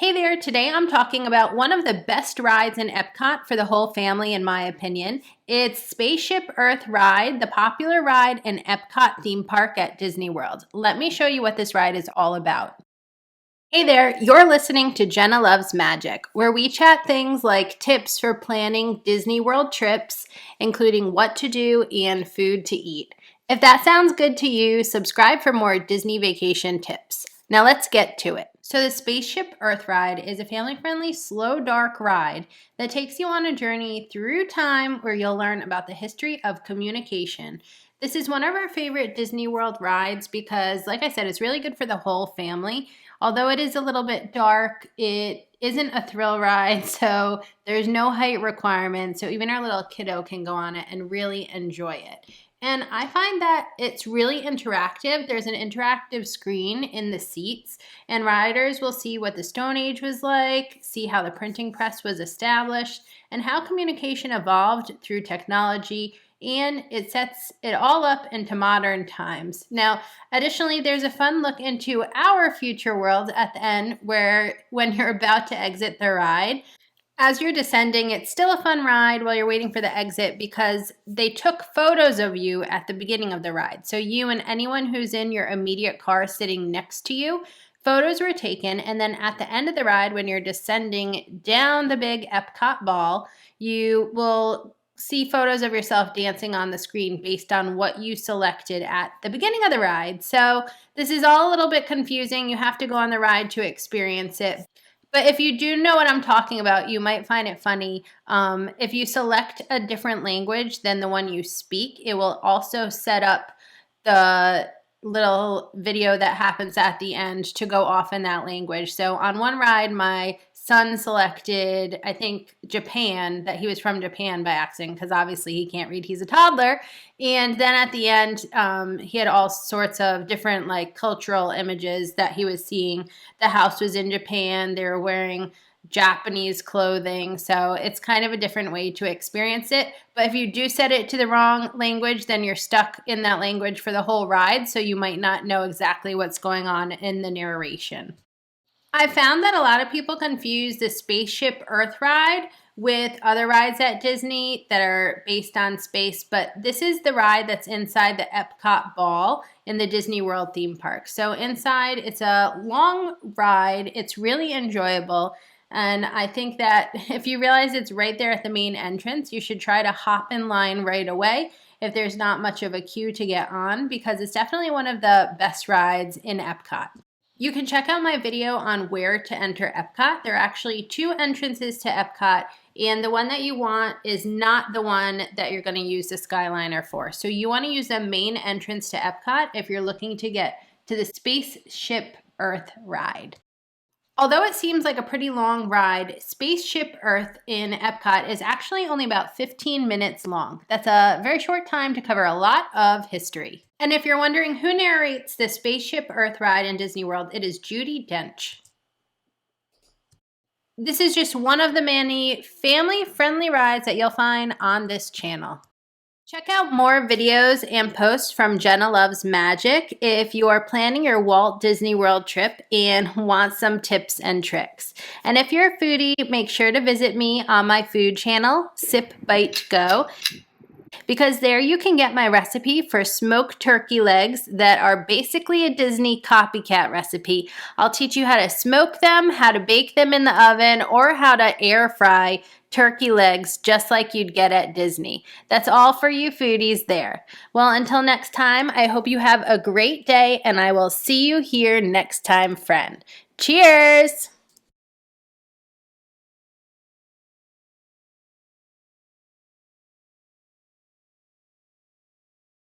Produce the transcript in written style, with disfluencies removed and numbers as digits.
Hey there, today I'm talking about one of the best rides in Epcot for the whole family in my opinion. It's Spaceship Earth Ride, the popular ride in Epcot theme park at Disney World. Let me show you what this ride is all about. Hey there, you're listening to Jenna Loves Magic, where we chat things like tips for planning Disney World trips, including what to do and food to eat. If that sounds good to you, subscribe for more Disney vacation tips. Now let's get to it. So the Spaceship Earth Ride is a family-friendly, slow, dark ride that takes you on a journey through time where you'll learn about the history of communication. This is one of our favorite Disney World rides because, like I said, it's really good for the whole family. Although it is a little bit dark, it isn't a thrill ride, so there's no height requirement, so even our little kiddo can go on it and really enjoy it. And I find that it's really interactive. There's an interactive screen in the seats, and riders will see what the Stone Age was like, see how the printing press was established, and how communication evolved through technology, and it sets it all up into modern times. Now, additionally, there's a fun look into our future world at the end where when you're about to exit the ride, as you're descending, it's still a fun ride while you're waiting for the exit because they took photos of you at the beginning of the ride. So you and anyone who's in your immediate car sitting next to you, photos were taken. And then at the end of the ride, when you're descending down the big Epcot ball, you will see photos of yourself dancing on the screen based on what you selected at the beginning of the ride. So this is all a little bit confusing. You have to go on the ride to experience it. But if you do know what I'm talking about, you might find it funny. If you select a different language than the one you speak, it will also set up the little video that happens at the end to go off in that language. So on one ride, my son selected, I think, Japan, that he was from Japan by accident, because obviously he can't read, he's a toddler. And then at the end, he had all sorts of different like cultural images that he was seeing. The house was in Japan, they were wearing Japanese clothing, so it's kind of a different way to experience it. But if you do set it to the wrong language, then you're stuck in that language for the whole ride, so you might not know exactly what's going on in the narration. I found that a lot of people confuse the Spaceship Earth ride with other rides at Disney that are based on space, but this is the ride that's inside the Epcot ball in the Disney World theme park. So inside, it's a long ride. It's really enjoyable. And I think that if you realize it's right there at the main entrance, you should try to hop in line right away if there's not much of a queue to get on, because it's definitely one of the best rides in Epcot. You can check out my video on where to enter Epcot. There are actually 2 entrances to Epcot, and the one that you want is not the one that you're going to use the Skyliner for. So you want to use the main entrance to Epcot if you're looking to get to the Spaceship Earth ride. Although it seems like a pretty long ride, Spaceship Earth in Epcot is actually only about 15 minutes long. That's a very short time to cover a lot of history. And if you're wondering who narrates the Spaceship Earth ride in Disney World, it is Judi Dench. This is just one of the many family-friendly rides that you'll find on this channel. Check out more videos and posts from Jenna Loves Magic if you are planning your Walt Disney World trip and want some tips and tricks. And if you're a foodie, make sure to visit me on my food channel, Sip Bite Go, because there you can get my recipe for smoked turkey legs that are basically a Disney copycat recipe. I'll teach you how to smoke them, how to bake them in the oven, or how to air fry turkey legs just like you'd get at Disney. That's all for you foodies there. Well, until next time, I hope you have a great day, and I will see you here next time, friend. Cheers!